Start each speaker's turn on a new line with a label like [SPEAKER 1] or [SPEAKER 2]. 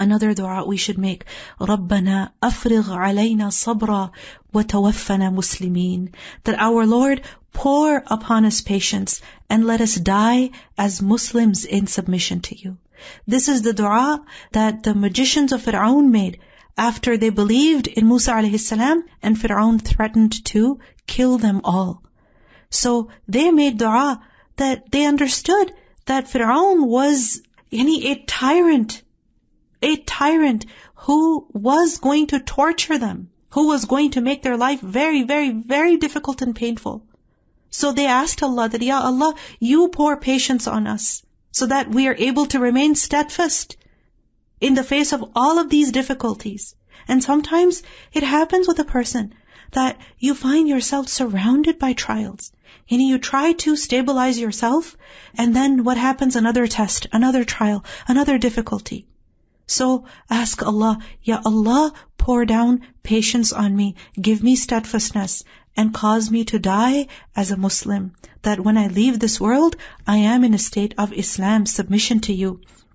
[SPEAKER 1] Another dua we should make, رَبَّنَا أَفْرِغْ عَلَيْنَا صَبْرًا وَتَوَفَّنَا مُسْلِمِينَ. That our Lord pour upon us patience and let us die as Muslims in submission to you. This is the dua that the magicians of Fir'aun made after they believed in Musa alayhi salam and Fir'aun threatened to kill them all. So they made dua that they understood that Fir'aun was a tyrant who was going to torture them, who was going to make their life very, very, very difficult and painful. So they asked Allah that, Ya Allah, you pour patience on us so that we are able to remain steadfast in the face of all of these difficulties. And sometimes it happens with a person that you find yourself surrounded by trials. And you try to stabilize yourself, and then what happens? Another test, another trial, another difficulty. So ask Allah, Ya Allah, pour down patience on me, give me steadfastness, and cause me to die as a Muslim, that when I leave this world, I am in a state of Islam, submission to you.